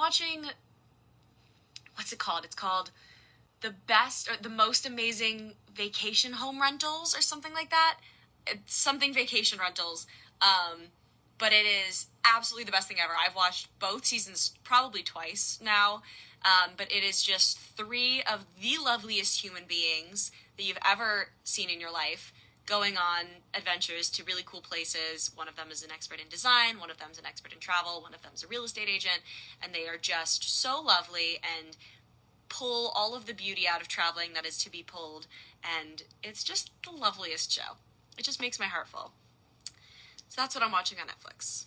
watching, what's it called? It's called The Best, or The Most Amazing Vacation Home Rentals, or something like that. It's something vacation rentals. But it is absolutely the best thing ever. I've watched both seasons probably twice now. But it is just 3 of the loveliest human beings that you've ever seen in your life going on adventures to really cool places. One of them is an expert in design, one of them is an expert in travel, one of them is a real estate agent, and they are just so lovely and pull all of the beauty out of traveling that is to be pulled, and it's just the loveliest show. It just makes my heart full. So that's what I'm watching on Netflix.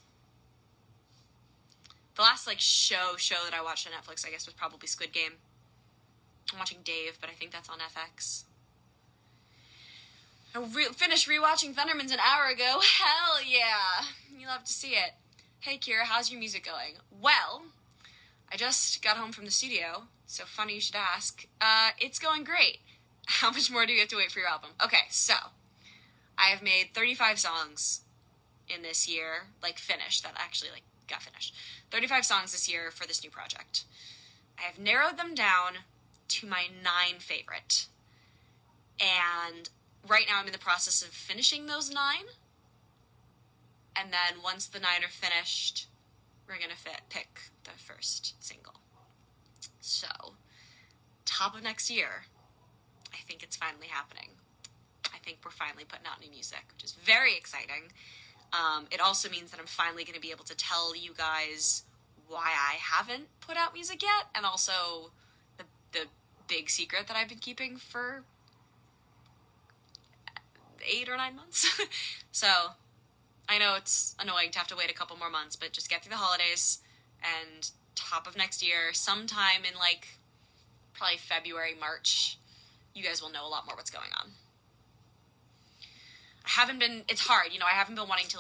The last, show that I watched on Netflix, I guess, was probably Squid Game. I'm watching Dave, but I think that's on FX. I finished rewatching Thundermans an hour ago. Hell yeah! You love to see it. Hey, Kira, how's your music going? Well, I just got home from the studio, so funny you should ask. It's going great. How much more do you have to wait for your album? Okay, so, I have made 35 songs in this year, finished, that actually, got finished. 35 songs this year for this new project. I have narrowed them down to my 9 favorite. And right now I'm in the process of finishing those 9. And then once the 9 are finished, we're going to pick the first single. So, top of next year, I think it's finally happening. I think we're finally putting out new music, which is very exciting. It also means that I'm finally going to be able to tell you guys why I haven't put out music yet, and also the big secret that I've been keeping for 8 or 9 months. So, I know it's annoying to have to wait a couple more months, but just get through the holidays, and top of next year, sometime in probably February, March, you guys will know a lot more what's going on. It's hard, I haven't been wanting to,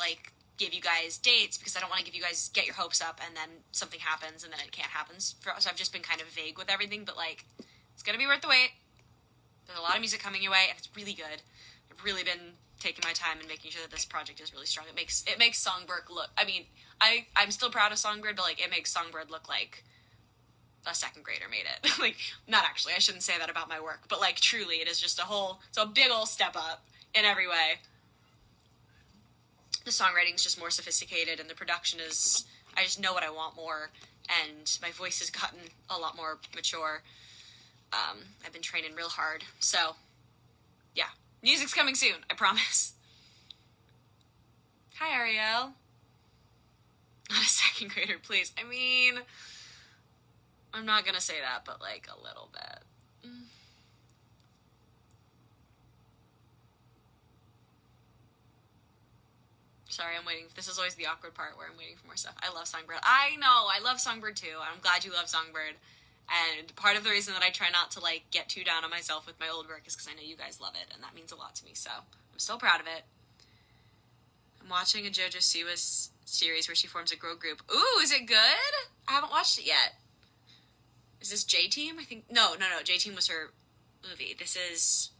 give you guys dates, because I don't want to get your hopes up, and then something happens, and then it can't happen. So I've just been kind of vague with everything, but, it's gonna be worth the wait. There's a lot of music coming your way, and it's really good. I've really been taking my time and making sure that this project is really strong. It makes Songbird look, I'm still proud of Songbird, but, it makes Songbird look like a second grader made it. Not actually, I shouldn't say that about my work, but, truly, it is just it's a big ol' step up in every way. The songwriting's just more sophisticated, and the production is, I just know what I want more, and my voice has gotten a lot more mature. I've been training real hard, so, yeah. Music's coming soon, I promise. Hi, Ariel. Not a second grader, please. I'm not gonna say that, but, a little bit. Sorry, I'm waiting. This is always the awkward part where I'm waiting for more stuff. I love Songbird. I know, I love Songbird too. I'm glad you love Songbird. And part of the reason that I try not to, get too down on myself with my old work is because I know you guys love it, and that means a lot to me, so I'm so proud of it. I'm watching a Jojo Siwa series where she forms a girl group. Ooh, is it good? I haven't watched it yet. Is this J-Team? I think, no, J-Team was her movie. This is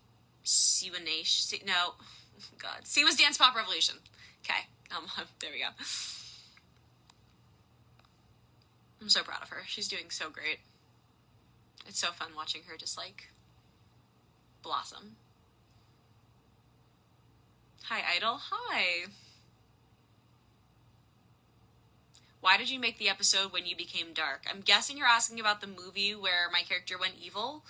Siwa Nation, no, God, Siwa's Dance Pop Revolution. Okay, there we go. I'm so proud of her. She's doing so great. It's so fun watching her just, blossom. Hi, Idol. Hi. Why did you make the episode when you became dark? I'm guessing you're asking about the movie where my character went evil.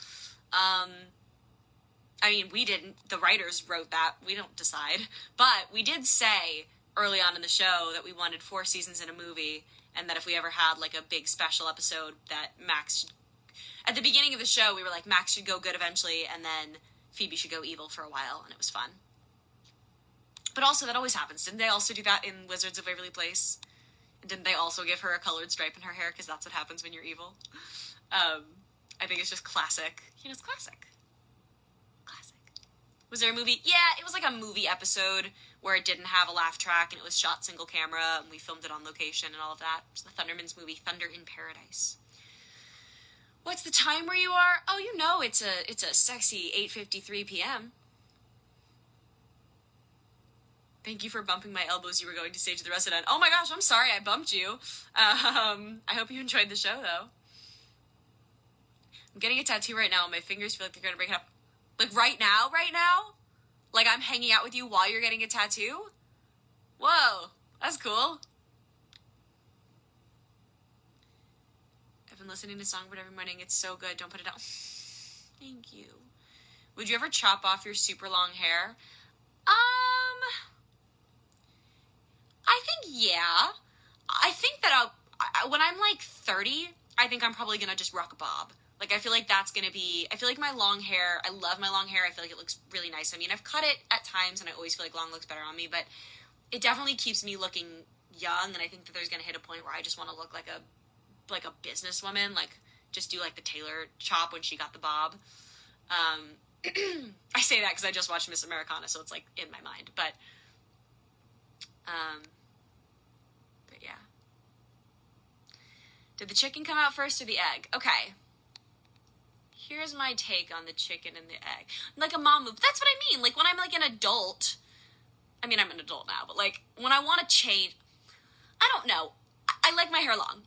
We didn't. The writers wrote that. We don't decide. But we did say early on in the show that we wanted 4 seasons in a movie, and that if we ever had, a big special episode that Max should... At the beginning of the show, we were like, Max should go good eventually, and then Phoebe should go evil for a while, and it was fun. But also, that always happens. Didn't they also do that in Wizards of Waverly Place? And didn't they also give her a colored stripe in her hair, because that's what happens when you're evil? I think it's just classic. It's classic. Was there a movie? Yeah, it was a movie episode where it didn't have a laugh track, and it was shot single camera, and we filmed it on location and all of that. It was the Thundermans movie, Thunder in Paradise. What's the time where you are? Oh, it's a sexy 8:53 p.m. Thank you for bumping my elbows. You were going to stage the resident. Oh my gosh, I'm sorry I bumped you. I hope you enjoyed the show, though. I'm getting a tattoo right now, and my fingers feel like they're going to break up. Like, right now? Like, I'm hanging out with you while you're getting a tattoo? Whoa, that's cool. I've been listening to Songbird every morning. It's so good. Don't put it down. Thank you. Would you ever chop off your super long hair? I think, yeah. I think that when I'm like 30, I think I'm probably going to just rock a bob. Like, I feel like that's going to be, I feel like my long hair, I love my long hair. I feel like it looks really nice. I mean, I've cut it at times, and I always feel like long looks better on me, but it definitely keeps me looking young, and I think that there's going to hit a point where I just want to look like a businesswoman, like, just do, like, the Taylor chop when she got the bob. I say that because I just watched Miss Americana, so it's, like, in my mind, but yeah. Did the chicken come out first or the egg? Okay. Here's my take on the chicken and the egg. Like a mom move. That's what I mean. Like, when I'm, like, an adult, I mean, I'm an adult now, but, like, when I want to change, I don't know. I like my hair long.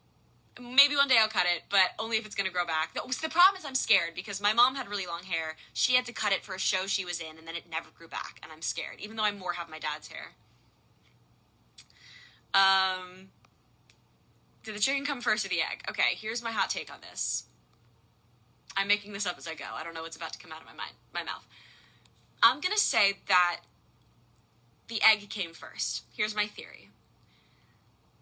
Maybe one day I'll cut it, but only if it's going to grow back. The problem is I'm scared because my mom had really long hair. She had to cut it for a show she was in, and then it never grew back, and I'm scared, even though I more have my dad's hair. Did the chicken come first or the egg? Okay, here's my hot take on this. I'm making this up as I go. I don't know what's about to come out of my mouth. I'm going to say that the egg came first. Here's my theory.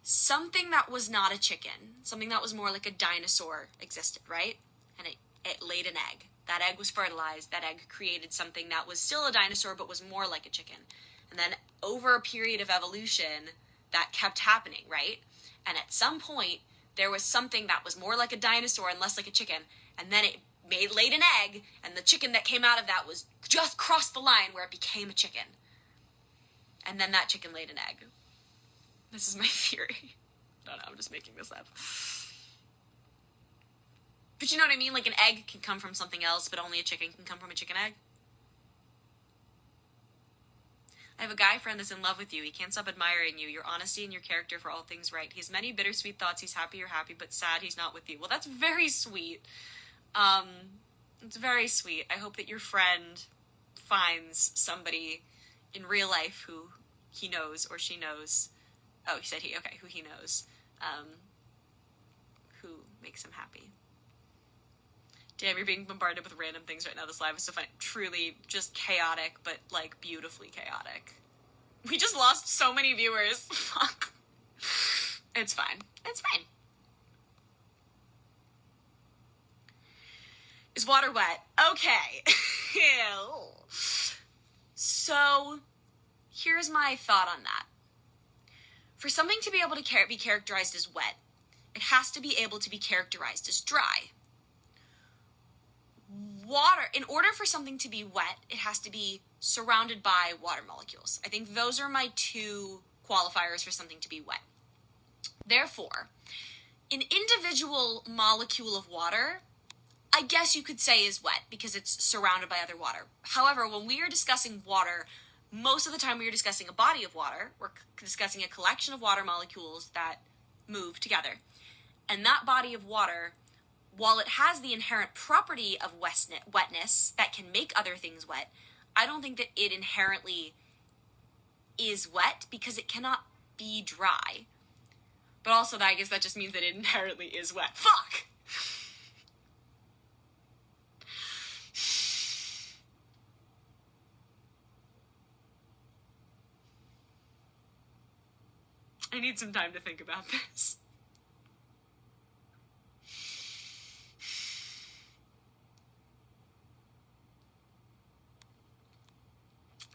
Something that was not a chicken, something that was more like a dinosaur existed, right? And it laid an egg. That egg was fertilized. That egg created something that was still a dinosaur but was more like a chicken. And then over a period of evolution, that kept happening, right? And at some point, there was something that was more like a dinosaur and less like a chicken. And then it laid an egg, and the chicken that came out of that was just crossed the line where it became a chicken. And then that chicken laid an egg. This is my theory. I don't know, I'm just making this up. But you know what I mean? Like, an egg can come from something else, but only a chicken can come from a chicken egg. I have a guy friend that's in love with you. He can't stop admiring you, your honesty and your character for all things right. He has many bittersweet thoughts. He's happy you're happy, but sad he's not with you. Well, that's very sweet. It's very sweet. I hope that your friend finds somebody in real life who he knows or she knows. Oh, he said he. Okay, who he knows. Who makes him happy. Damn, you're being bombarded with random things right now. This live is so funny. Truly just chaotic, but, like, beautifully chaotic. We just lost so many viewers. Fuck. It's fine. It's fine. Is water wet? Okay. So, here's my thought on that. For something to be able to be characterized as wet, it has to be able to be characterized as dry. Water, in order for something to be wet, it has to be surrounded by water molecules. I think those are my two qualifiers for something to be wet. Therefore, an individual molecule of water, I guess you could say is wet because it's surrounded by other water. However, when we are discussing water, most of the time we are discussing a body of water. We're discussing a collection of water molecules that move together. And that body of water, while it has the inherent property of wetness that can make other things wet, I don't think that it inherently is wet because it cannot be dry. But also, I guess that just means that it inherently is wet. Fuck! I need some time to think about this.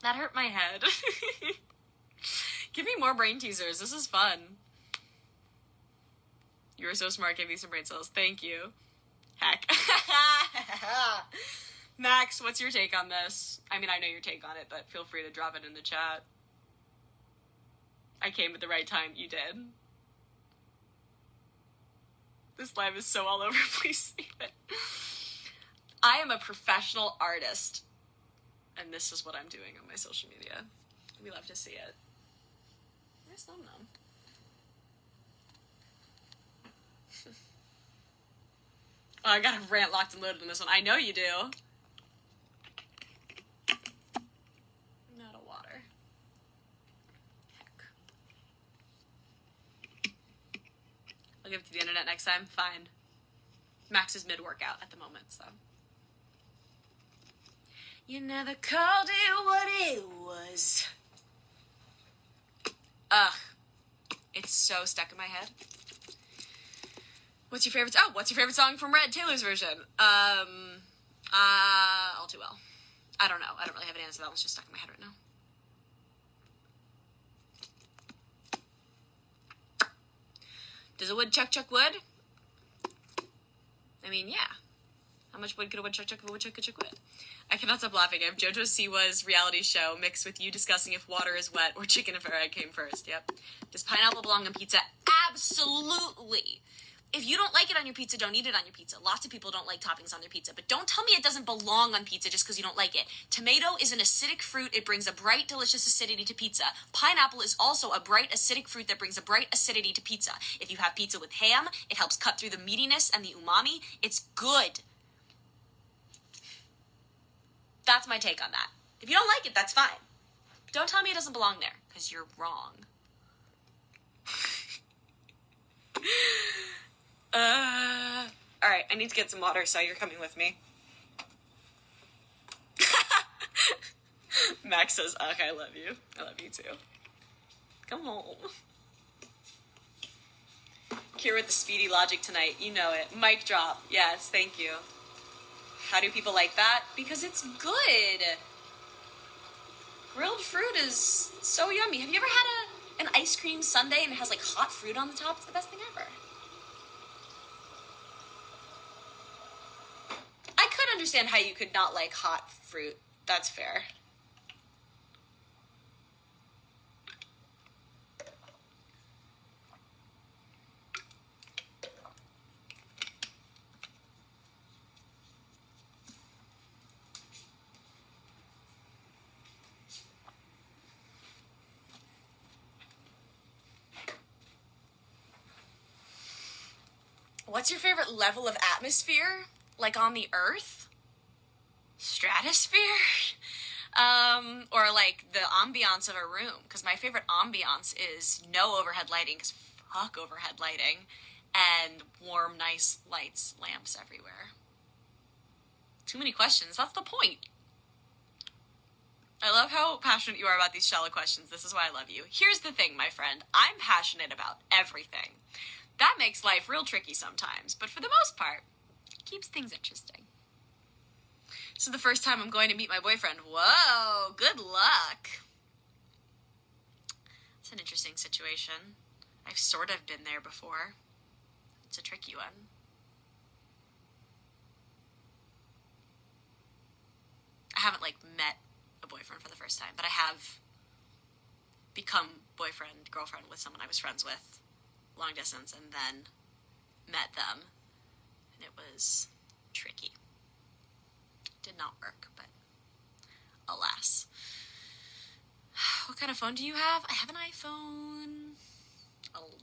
That hurt my head. Give me more brain teasers. This is fun. You were so smart. Give me some brain cells. Thank you. Heck. Max, what's your take on this? I mean, I know your take on it, but feel free to drop it in the chat. I came at the right time. You did. This live is so all over. Please save it. I am a professional artist, and this is what I'm doing on my social media. We love to see it. Where's Num Num? Oh, I got a rant locked and loaded in this one. I know you do. I'm out of water. Heck. I'll give it to the internet next time. Fine. Max is mid-workout at the moment, so. You never called it what it was. Ugh. It's so stuck in my head. What's your favorite song from Red? Taylor's version. All Too Well. I don't know. I don't really have an answer. That one's just stuck in my head right now. Does a woodchuck chuck wood? I mean, yeah. How much wood could a woodchuck chuck if a woodchuck could chuck wood? I cannot stop laughing. I have Jojo Siwa's reality show mixed with you discussing if water is wet or chicken if our egg came first. Yep. Does pineapple belong on pizza? Absolutely. If you don't like it on your pizza, don't eat it on your pizza. Lots of people don't like toppings on their pizza, but don't tell me it doesn't belong on pizza just because you don't like it. Tomato is an acidic fruit. It brings a bright, delicious acidity to pizza. Pineapple is also a bright, acidic fruit that brings a bright acidity to pizza. If you have pizza with ham, it helps cut through the meatiness and the umami. It's good. That's my take on that. If you don't like it, that's fine. But don't tell me it doesn't belong there, because you're wrong. Alright, I need to get some water, so you're coming with me. Max says, ugh, I love you. I love you too. Come home. Here with the speedy logic tonight, you know it. Mic drop. Yes, thank you. How do people like that? Because it's good. Grilled fruit is so yummy. Have you ever had an ice cream sundae and it has like hot fruit on the top? It's the best thing ever. I could understand how you could not like hot fruit. That's fair. What's your favorite level of atmosphere? Like on the Earth? Stratosphere? Or like the ambiance of a room. Because my favorite ambiance is no overhead lighting, because fuck overhead lighting. And warm, nice lights, lamps everywhere. Too many questions. That's the point. I love how passionate you are about these shallow questions. This is why I love you. Here's the thing, my friend. I'm passionate about everything. That makes life real tricky sometimes, but for the most part, it keeps things interesting. This is the first time I'm going to meet my boyfriend. Whoa, good luck. It's an interesting situation. I've sort of been there before. It's a tricky one. I haven't, like, met a boyfriend for the first time, but I have become boyfriend, girlfriend with someone I was friends with long distance, and then met them, and it was tricky. Did not work, but alas. What kind of phone do you have? I have an iPhone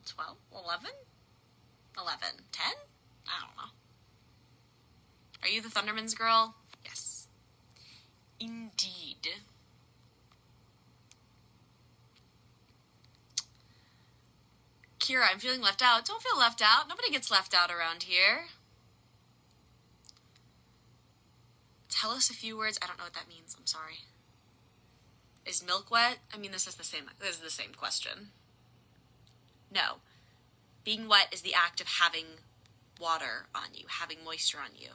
12, 11, 11, 10? I don't know. Are you the Thundermans girl? Yes. Indeed. Kira, I'm feeling left out. Don't feel left out. Nobody gets left out around here. Tell us a few words. I don't know what that means. I'm sorry. Is milk wet? I mean, this is the same question. No. Being wet is the act of having water on you, having moisture on you.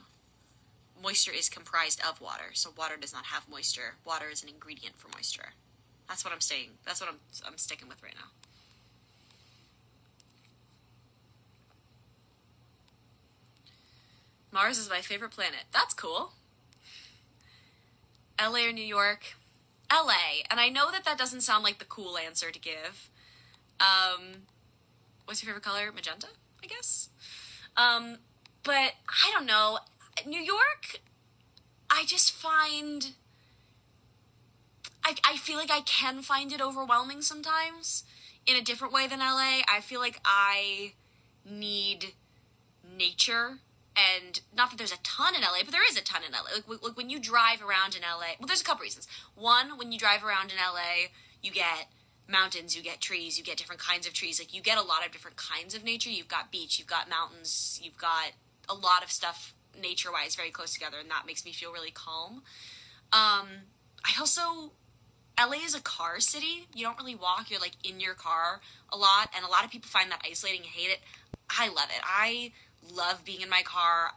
Moisture is comprised of water, so water does not have moisture. Water is an ingredient for moisture. That's what I'm saying. That's what I'm sticking with right now. Mars is my favorite planet. That's cool. LA or New York? LA. And I know that doesn't sound like the cool answer to give. What's your favorite color? Magenta, I guess. But I don't know. New York, I just find... I feel like I can find it overwhelming sometimes. in a different way than LA. I feel like I need nature, and not that there's a ton in LA, but there is a ton in LA. Like when you drive around in LA, well, there's a couple reasons. One, when you drive around in LA, you get mountains, you get trees, you get different kinds of trees. Like, you get a lot of different kinds of nature. You've got beach, you've got mountains, you've got a lot of stuff nature-wise very close together, and that makes me feel really calm. I also, LA is a car city. You don't really walk. You're, like, in your car a lot, and a lot of people find that isolating and hate it. I love it. I love being in my car.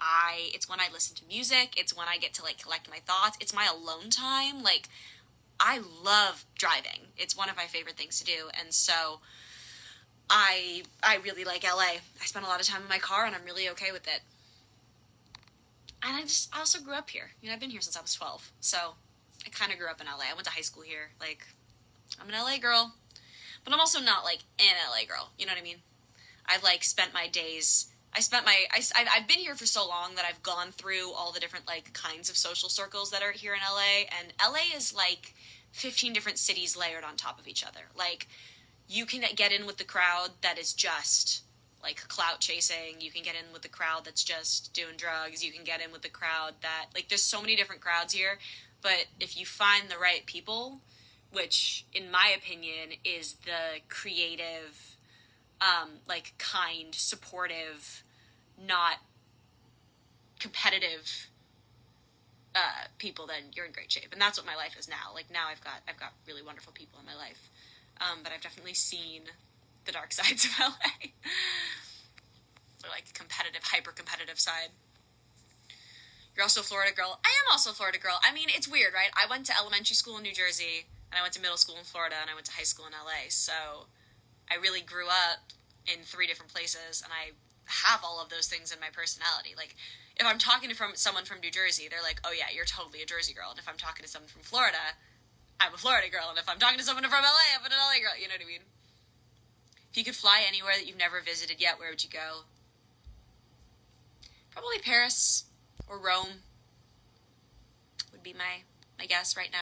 It's when I listen to music. It's when I get to, like, collect my thoughts. It's my alone time. Like, I love driving. It's one of my favorite things to do, and so I really like LA. I spend a lot of time in my car, and I'm really okay with it. And I also grew up here. You know, I've been here since I was 12, so I kind of grew up in LA. I went to high school here. Like, I'm an LA girl, but I'm also not, like, an LA girl. You know what I mean? I've, like, spent my days... I've been here for so long that I've gone through all the different, like, kinds of social circles that are here in LA, and LA is, like, 15 different cities layered on top of each other. Like, you can get in with the crowd that is just, like, clout chasing. You can get in with the crowd that's just doing drugs. You can get in with the crowd that, like, there's so many different crowds here, but if you find the right people, which, in my opinion, is the creative, like, kind, supportive, not competitive people, then you're in great shape. And that's what my life is now. Like, now I've got really wonderful people in my life. But I've definitely seen the dark sides of LA. The, like, competitive, hyper-competitive side. You're also a Florida girl. I am also a Florida girl. I mean, it's weird, right? I went to elementary school in New Jersey, and I went to middle school in Florida, and I went to high school in LA. So I really grew up in 3 different places, and I have all of those things in my personality. Like, if I'm talking to someone from New Jersey, they're like, oh yeah, you're totally a Jersey girl. And if I'm talking to someone from Florida, I'm a Florida girl. And if I'm talking to someone from LA, I'm an LA girl. You know what I mean? If you could fly anywhere that you've never visited yet, where would you go? Probably Paris or Rome would be my guess right now.